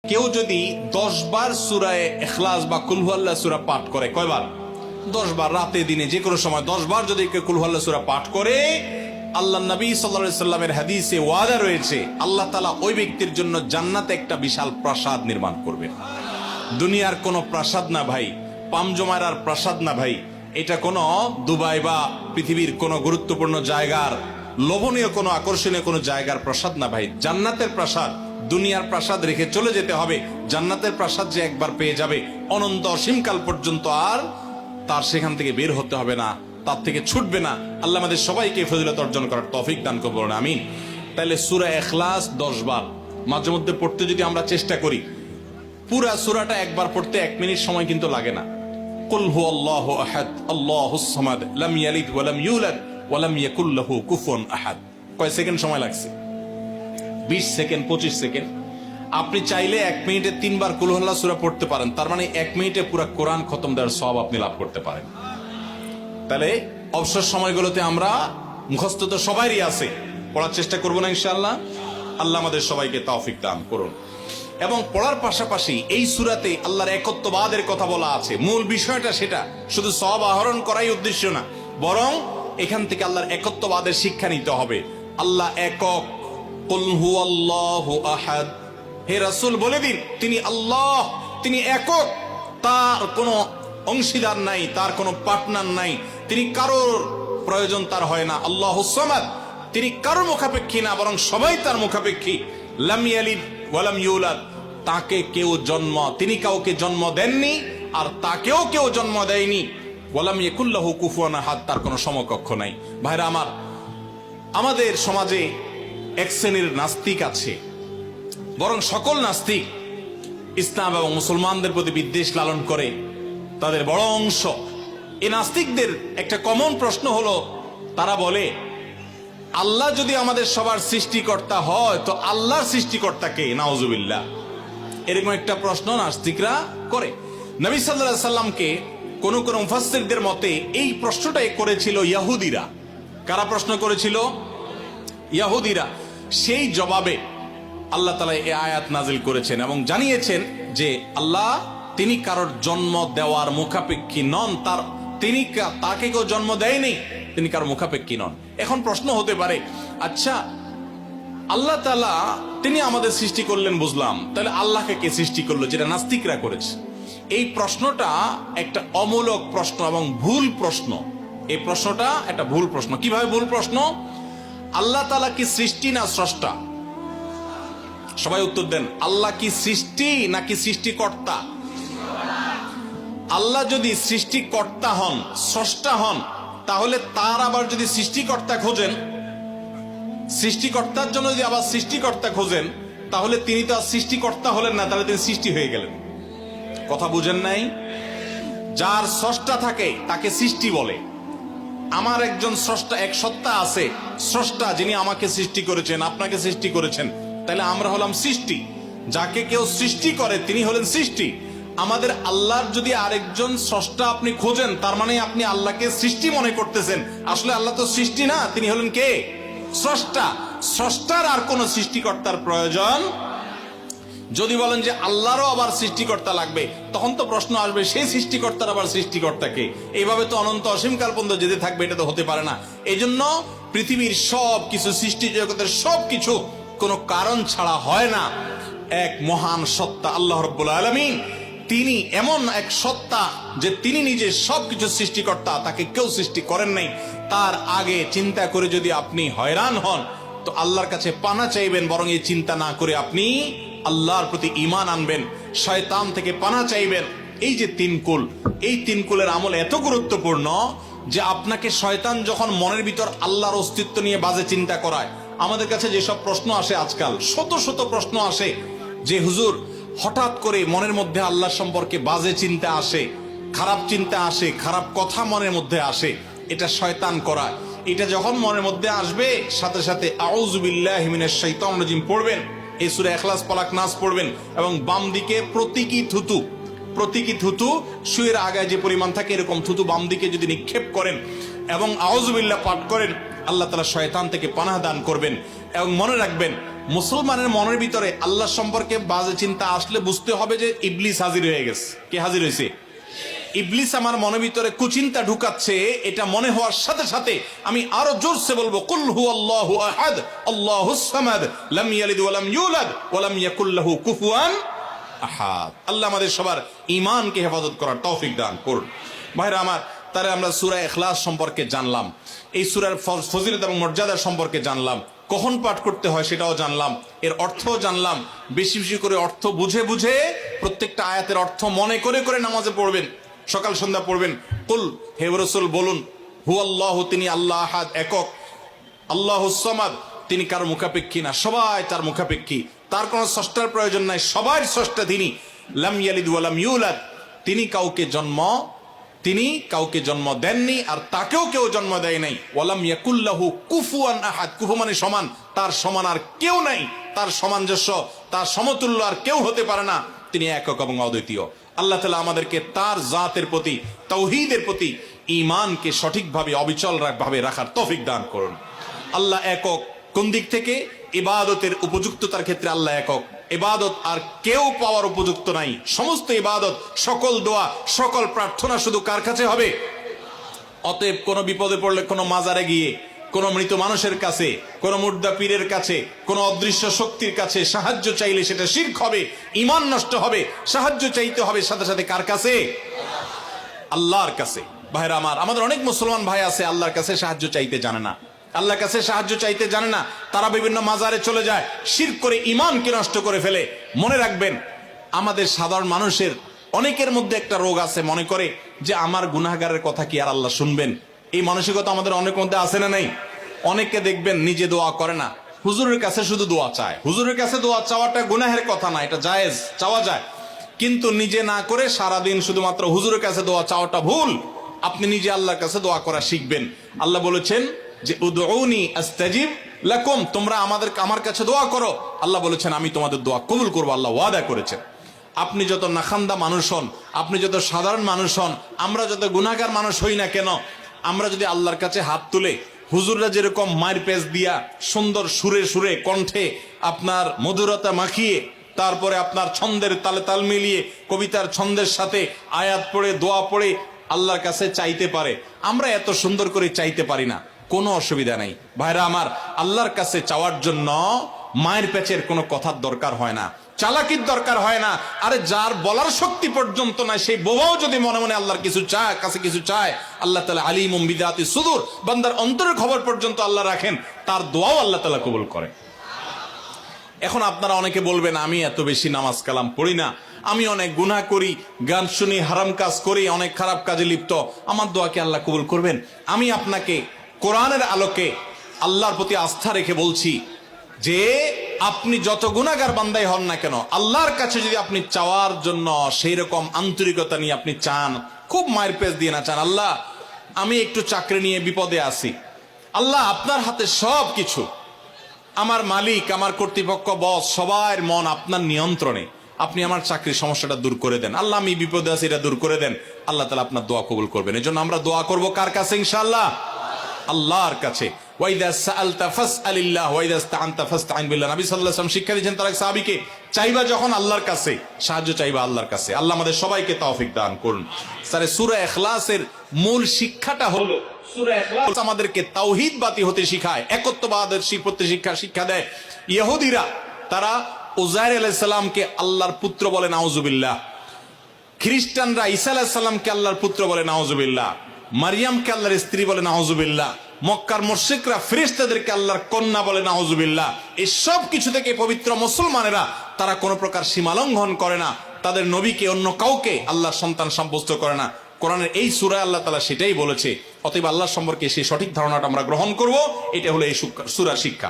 কেউ যদি 10 বার সূরা ইখলাস বা কুল হুয়াল্লাহ সূরা পাঠ করে, কয়বার? 10 বার, রাতে দিনে যে কোনো সময় 10 বার যদি কেউ কুল হুয়াল্লাহ সূরা পাঠ করে, আল্লাহ নবী সাল্লাল্লাহু আলাইহি সাল্লামের হাদিসে ওয়াদা রয়েছে আল্লাহ তাআলা ওই ব্যক্তির জন্য জান্নাতে একটা বিশাল প্রাসাদ নির্মাণ করবেন। দুনিয়ার কোনো প্রাসাদ না ভাই, পামজমারার প্রাসাদ না ভাই, এটা কোনো দুবাই বা পৃথিবীর কোনো গুরুত্বপূর্ণ জায়গার লোভনীয় কোনো আকর্ষণীয় কোনো জায়গার প্রাসাদ না ভাই, জান্নাতের প্রাসাদ। দুনিয়ার প্রাসাদ রেখে চলে যেতে হবে, জান্নাতের প্রাসাদ যে একবার পেয়ে যাবে অনন্ত অসীমকাল পর্যন্ত আর তার সেখান থেকে বের হতে হবে না, তার থেকে ছুটবে না। আল্লাহ আমাদের সবাইকে ফজিলত অর্জন করার তৌফিক দান করুন, আমিন। তাহলে সূরা ইখলাস 10 বার মাঝে মধ্যে পড়তে যদি আমরা চেষ্টা করি, পুরা সূরাটা একবার পড়তে 1 মিনিট সময় কিন্তু লাগে না। কুল হুয়াল্লাহু আহাদ আল্লাহুস সামাদ লাম ইয়ালিদ ওয়া লাম ইউলাদ ওয়া লাম ইয়াকুল লাহু কুফুয়ান আহাদ। কয় সেকেন্ড সময় লাগছে? 20 সেকেন্ড, 25 সেকেন্ড। আপনি চাইলে 1 মিনিটে 3 বার কুল হুয়াল্লাহ সূরা পড়তে পারেন, তার মানে 1 মিনিটে পুরো কোরআন খতম দেওয়ার সওয়াব আপনি লাভ করতে পারেন। তাহলে অবসর সময়গুলোতে আমরা মুখস্থ তো সবারই আছে, পড়ার চেষ্টা করব না ইনশাআল্লাহ। আল্লাহ আমাদের সবাইকে তৌফিক দান করুন। এবং পড়ার পাশাপাশি এই সূরাতে আল্লাহর একত্ববাদের কথা বলা আছে, মূল বিষয়টা সেটা, শুধু সওয়াব আহরণ করাই উদ্দেশ্য না, বরং এখান থেকে আল্লাহর একত্ববাদের শিক্ষা নিতে হবে। আল্লাহ একক, কুল হুয়াল্লাহু আহাদ, হে রাসূল বলে দিন তিনি আল্লাহ, তিনি একক, তার কোনো অংশীদার নাই, তার কোনো পার্টনার নাই, তিনি কারোর প্রয়োজন তার হয় না। আল্লাহুস সামাদ, তিনি কারোর মুখাপেক্ষী না, বরং সবাই তার মুখাপেক্ষী। লাম ইয়ালিদ ওয়া লাম ইউলাদ, তাকে কেউ জন্ম, তিনি কাউকে জন্ম দেননি আর তাকেও কেউ জন্ম দেয়নি। ওয়া লাম ইয়াকুল লাহু কুফুয়ান আহাদ, তার কোনো সমকক্ষ নাই। ভাইরা আমার, আমাদের সমাজে এক শ্রেণীর নাস্তিক আছে, বরং সকল নাস্তিক ইসলাম এবং মুসলমানদের প্রতি বিদ্বেষ লালন করে, তাদের বড় অংশ। এই নাস্তিকদের একটা কমন প্রশ্ন হলো, তারা বলে আল্লাহ যদি আমাদের সবার সৃষ্টিকর্তা হয় তো আল্লাহর সৃষ্টিকর্তা কে? নাউজুবিল্লাহ। এরকম একটা প্রশ্ন নাস্তিকরা করে। নবী সাল্লাল্লাহু আলাইহি সাল্লামকে কোন কোন মুফাসসিরদের মতে এই প্রশ্নটাই করেছিল ইহুদিরা। কারা প্রশ্ন করেছিল? ইহুদিরা। সেই জবাবে আল্লাহ তাআলা এই আয়াত নাজিল করেছেন এবং জানিয়েছেন যে আল্লাহ তিনি কারোর জন্ম দেওয়ার মুখাপেক্ষী নন, তাকে কেউ জন্ম দেয়নি, তিনি কারোর মুখাপেক্ষী নন। এখন প্রশ্ন হতে পারে, আচ্ছা আল্লাহ তাআলা তিনি আমাদের সৃষ্টি করলেন বুঝলাম, তাহলে আল্লাহকে কে সৃষ্টি করলো? যেটা নাস্তিকরা করেছে। এই প্রশ্নটা একটা অমূলক প্রশ্ন এবং ভুল প্রশ্ন। এই প্রশ্নটা একটা ভুল প্রশ্ন। কিভাবে ভুল প্রশ্ন? আল্লাহ তাআলা কি সৃষ্টি না স্রষ্টা? সবাই উত্তর দেন। আল্লাহ কি সৃষ্টি নাকি সৃষ্টিকর্তা? আল্লাহ যদি সৃষ্টিকর্তা হন, স্রষ্টা হন, তাহলে তার আবার যদি সৃষ্টিকর্তা খোঁজেন, সৃষ্টিকর্তার জন্য যদি আবার সৃষ্টিকর্তা খোঁজেন, তাহলে তিনি তো আর সৃষ্টিকর্তা হলেন না, তাহলে তিনি সৃষ্টি হয়ে গেলেন। কথা বুঝেন নাই? যার স্রষ্টা থাকে তাকে সৃষ্টি বলে। আমার একজন স্রষ্টা, এক সত্তা আছে, স্রষ্টা, যিনি আমাকে সৃষ্টি করেছেন, আপনাকে সৃষ্টি করেছেন, তাহলে আমরা হলাম সৃষ্টি। যাকে কেউ সৃষ্টি করে তিনি হলেন সৃষ্টি। আমাদের আল্লাহর যদি আরেকজন স্রষ্টা আপনি খোঁজেন, তার মানে আপনি আল্লাহকে সৃষ্টি মনে করতেছেন। আসলে আল্লাহ তো সৃষ্টি না, তিনি হলেন কে? স্রষ্টা। স্রষ্টার আর কোন সৃষ্টিকর্তার প্রয়োজন। যদি বলেন যে আল্লাহরও আবার সৃষ্টিকর্তা লাগবে, তখন তো প্রশ্ন আসবে সেই সৃষ্টিকর্তার আবার সৃষ্টিকর্তাকে? এইভাবে তো অনন্ত অসীমকাল পর্যন্ত যেতে থাকবে, এটা তো হতে পারে না। এই জন্য পৃথিবীর সব কিছু, সৃষ্টি জগতের সব কিছু কোনো কারণ ছাড়া হয় না। এক মহান সত্তা আল্লাহ রাব্বুল আলামিন, তিনি এমন এক সত্তা যে তিনি নিজে সবকিছু সৃষ্টিকর্তা, তাকে কেউ সৃষ্টি করেন নাই। তার আগে চিন্তা করে যদি আপনি হয়রান হন তো আল্লাহর কাছে পানা চাইবেন, বরং এই চিন্তা না করে আপনি আল্লাহর প্রতি ঈমান আনবেন, শয়তান থেকে পানা চাইবেন। এই যে 3 কুল, এই 3 কুলের আমল এত গুরুত্বপূর্ণ যে আপনাকে শয়তান যখন মনের ভিতর আল্লাহর অস্তিত্ব নিয়ে বাজে চিন্তা করায়, আমাদের কাছে যেসব প্রশ্ন আসে আজকাল, শত শত প্রশ্ন আসে যে হুজুর হঠাৎ করে মনের মধ্যে আল্লাহ সম্পর্কে বাজে চিন্তা আসে, খারাপ চিন্তা আসে, খারাপ কথা মনের মধ্যে আসে, এটা শয়তান করায়। এটা যখন মনের মধ্যে আসবে, সাথে সাথে আউযু বিল্লাহি মিনাশ শাইতানির রাজিম পড়বেন, এই সূরা ইখলাস, ফালাক, নাস পড়বেন এবং বাম দিকে প্রতীকী থুতু শুয়ের আগায় যে পরিমাণ থাকে এরকম থুতু বাম দিকে যদি নিক্ষেপ করেন এবং আউযু বিল্লাহ পাঠ করেন, আল্লাহ তাআলা শয়তান থেকে পানাহ দান করবেন। এবং মনে রাখবেন, মুসলমানের মনের ভিতরে আল্লাহ সম্পর্কে বাজে চিন্তা আসলে বুঝতে হবে যে ইবলিস হাজির হয়ে গেছে। কে হাজির হয়েছে? ইবলিস আমার মনের ভিতরে কুচিন্তা ঢুকাচ্ছে। এটা মনে হওয়ার সাথে সাথে আমি আরো জোরসে বলবো, কুল হুয়াল্লাহু আহাদ আল্লাহুস সামাদ লাম ইয়ালিদ ওয়া লাম ইউলাদ ওয়া লাম ইয়াকুল লাহু কুফুয়ান আহাদ। আল্লাহ আমাদের সবার ঈমানকে হেফাজত করার তৌফিক দান করুন। ভাইরা আমার, তাহলে আমরা সূরা ইখলাস সম্পর্কে জানলাম, এই সূরার ফজিলত এবং মর্যাদা সম্পর্কে জানলাম, কখন পাঠ করতে হয় সেটাও জানলাম, এর অর্থও জানলাম। বেশি বেশি করে অর্থ বুঝে বুঝে প্রত্যেকটা আয়াতের অর্থ মনে করে করে নামাজে পড়বেন, সকাল সন্ধ্যা পড়বেন। কুল, হে রাসূল বলুন, হুয়াল্লাহু, তিনি আল্লাহ আহাদ, একক, আল্লাহুস সামাদ, তিনি কারো মুখাপেক্ষী না, সবাই তার মুখাপেক্ষী, তার কোনো স্রষ্টার প্রয়োজন নাই, সবার স্রষ্টা তিনি। লাম ইয়ালিদ ওয়া লাম ইউলাদ, তিনি কাউকে জন্ম দেননি আর তাকেও কেউ জন্ম দেয় নাই। ওয়ালাম ইয়াকুল লাহু কুফুয়ান আহাদ, কুফু মানে সমান, তার সমান আর কেউ নাই, তার সামঞ্জস্য, তার সমতুল্য আর কেউ হতে পারে না। তিনি একক এবং অদ্বিতীয়। আল্লাহ তাআলা আমাদেরকে তার জাতের প্রতি, তাওহীদের প্রতি ঈমানকে সঠিকভাবে অবিচল ভাবে রাখার তৌফিক দান করুন। আল্লাহ একক কোন দিক থেকে? ইবাদতের উপযুক্ততার ক্ষেত্রে আল্লাহ একক। ইবাদত আর কেউ পাওয়ার উপযুক্ত নাই। সমস্ত ইবাদত, সকল দোয়া, সকল প্রার্থনা শুধু কার কাছে হবে? অতএব কোনো বিপদে পড়লে কোনো মাজারে গিয়ে, কোনো মৃত মানুষের কাছে, কোনো মুর্দা পীরের কাছে, কোনো অদৃশ্য শক্তির কাছে সাহায্য চাইলে সেটা শিরক হবে, ঈমান নষ্ট হবে। সাহায্য চাইতে হবে সাথে সাথে কার কাছে? আল্লাহর কাছে। ভাইরা আমার, আমাদের অনেক মুসলমান ভাই আছে আল্লাহর কাছে সাহায্য চাইতে জানে না, আল্লাহর কাছে সাহায্য চাইতে জানে না, তারা বিভিন্ন মাজারে চলে যায়, শিরক করে ঈমানকে নষ্ট করে ফেলে। মনে রাখবেন, আমাদের সাধারণ মানুষের অনেকের মধ্যে একটা রোগ আছে, মনে করে যে আমার গুনাহগারের কথা কি আর আল্লাহ শুনবেন? এই মানসিকতা আমাদের অনেক মধ্যে আছে না নাই? অনেকে দেখবেন নিজে দোয়া করে না, হুজুরের কাছে শুধু দোয়া চায়। হুজুরের কাছে দোয়া চাওয়াটা গুনাহের কথা না, এটা জায়েজ, চাওয়া যায়, কিন্তু নিজে না করে সারাদিন শুধুমাত্র হুজুরের কাছে দোয়া চাওয়াটা ভুল। আপনি নিজে আল্লাহর কাছে দোয়া করা শিখবেন। আল্লাহ বলেছেন যে উদউনি আস্তাজিব লাকুম, তোমরা আমার কাছে দোয়া করো। আল্লাহ বলেছেন আমি তোমাদের দোয়া কবুল করবো, আল্লাহ ওয়াদা করেছেন। আপনি যত নাখান্দা মানুষ হন, আপনি যত সাধারণ মানুষ হন, আমরা যত গুনাহগার মানুষ হই না কেন, আমরা যদি আল্লাহর কাছে হাত তুলে, হুজুররা যেরকম মায়ের পেজ দিয়া সুন্দর সুরে সুরে কণ্ঠে আপনার মধুরতা মাখিয়ে, তারপরে আপনার ছন্দের তালে তাল মিলিয়ে কবিতার ছন্দের সাথে আয়াত পড়ে দোয়া পড়ে আল্লাহর কাছে চাইতে পারে, আমরা এত সুন্দর করে চাইতে পারি না, কোনো অসুবিধা নাই। ভাইরা আমার, আল্লাহর কাছে চাওয়ার জন্য মায়ের পেচের কোনো কথার দরকার হয় না, চালাকির দরকার হয় না। আরে যার বলার শক্তি পর্যন্ত নাই, সেই বোবাও যদি মনে মনে আল্লাহর কিছু চায়, কাছে কিছু চায়, আল্লাহ তাআলা আলিমুম বিযাতি সুদূর, বান্দার অন্তরের খবর পর্যন্ত আল্লাহ রাখেন, তার দোয়াও আল্লাহ তাআলা কবুল করে। এখন আপনারা অনেকে বলবেন, আমি এত বেশি নামাজ কালাম পড়ি না, আমি অনেক গুনাহ করি, গান শুনি, হারাম কাজ করি, অনেক খারাপ কাজে লিপ্ত, আমার দোয়া কি আল্লাহ কবুল করবেন? আমি আপনাকে কোরআনের আলোকে আল্লাহর প্রতি আস্থা রেখে বলছি যে আপনি যত গুনাহগার বান্দাই হন না কেন, আল্লাহর কাছে যদি আপনি চাওয়ার জন্য সেই রকম আন্তরিকতা নিয়ে আপনি চান, খুব মায়ের পেজ দিয়ে না চান, আল্লাহ আমি একটু চাকরি নিয়ে বিপদে আছি, আল্লাহ আপনার হাতে সব কিছু, আমার মালিক, আমার কর্তৃপক্ষ, বস, সবার মন আপনার নিয়ন্ত্রণে, আপনি আমার চাকরির সমস্যাটা দূর করে দেন, আল্লাহ আমি বিপদে আছি, এটা দূর করে দেন, আল্লাহ তাআলা আপনার দোয়া কবুল করবেন। এজন্য আমরা দোয়া করব কার কাছে? ইনশাআল্লাহ আল্লাহর কাছে। ওয়াইদা সাআলতা ফাসআলিল্লাহ ওয়াইদা ইসতাআনতা ফাসতাইন বিল্লাহ। নবী সাল্লাল্লাহু আলাইহি ওয়াসাল্লাম শিক্ষা দিয়েছেন তার এক সাহাবীকে, চাইবা যখন আল্লাহর কাছে, সাহায্য চাইবা আল্লাহর কাছে। আল্লাহ আমাদের সবাইকে তৌফিক দান করুন। স্যার, সূরা ইখলাসের মূল শিক্ষাটা হলো, সূরা ইখলাস আমাদেরকে তাওহীদবাদী হতে শিখায়, একত্ববাদের শিক্ষা দেয়। ইহুদিরা তারা উযাইর আলাইহিস সালামকে আল্লাহর পুত্র বলে, নাউজুবিল্লাহ। খ্রিস্টানরা ঈসা আলাইহিস সালামকে আল্লাহর পুত্র বলে, নাউজুবিল্লাহ। মারিয়ামকে আল্লাহর স্ত্রী বলে, নাউজুবিল্লাহ। মক্কার মুশরিকরা ফেরেশতাদেরকে আল্লাহর কন্যা বলে, নাউজুবিল্লাহ। এই সব কিছু থেকে পবিত্র মুসলমানেরা তারা কোনো প্রকার সীমালঙ্ঘন করে না, তাদের নবীকে অন্য কাউকে আল্লাহর সন্তান সাব্যস্ত করে না। কোরআনের এই সূরায় আল্লাহ তাআলা সেটাই বলেছে। অতএব আল্লাহ সম্পর্কে সেই সঠিক ধারণাটা আমরা গ্রহণ করব, এটা হলো এই সূরার শিক্ষা।